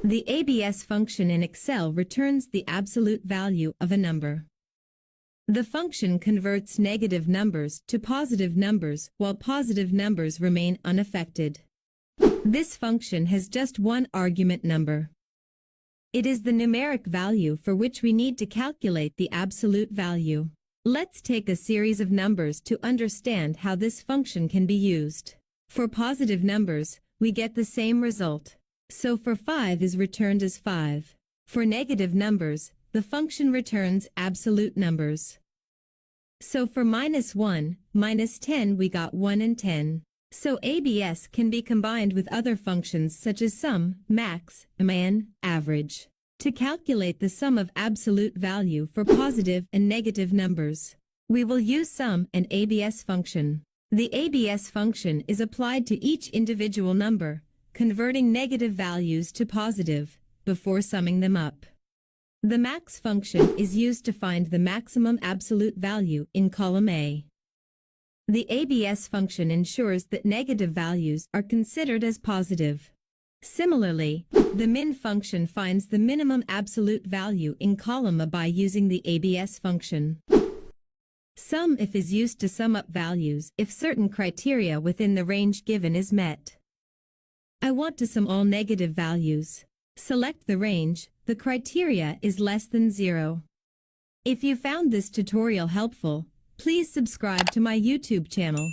The ABS function in Excel returns the absolute value of a number. The function converts negative numbers to positive numbers while positive numbers remain unaffected. This function has just one argument number. It is the numeric value for which we need to calculate the absolute value. Let's take a series of numbers to understand how this function can be used. For positive numbers, we get the same result. So for 5 is returned as 5. For negative numbers, the function returns absolute numbers. So for -1, -10 we got 1 and 10. So ABS can be combined with other functions such as sum, max, min, average, to calculate the sum of absolute value for positive and negative numbers. We will use sum and ABS function. The ABS function is applied to each individual number, converting negative values to positive, before summing them up. The max function is used to find the maximum absolute value in column A. The ABS function ensures that negative values are considered as positive. Similarly, the min function finds the minimum absolute value in column A by using the ABS function. SUMIF is used to sum up values if certain criteria within the range given is met. I want to sum all negative values. Select the range. The criteria is less than 0. If you found this tutorial helpful, please subscribe to my YouTube channel.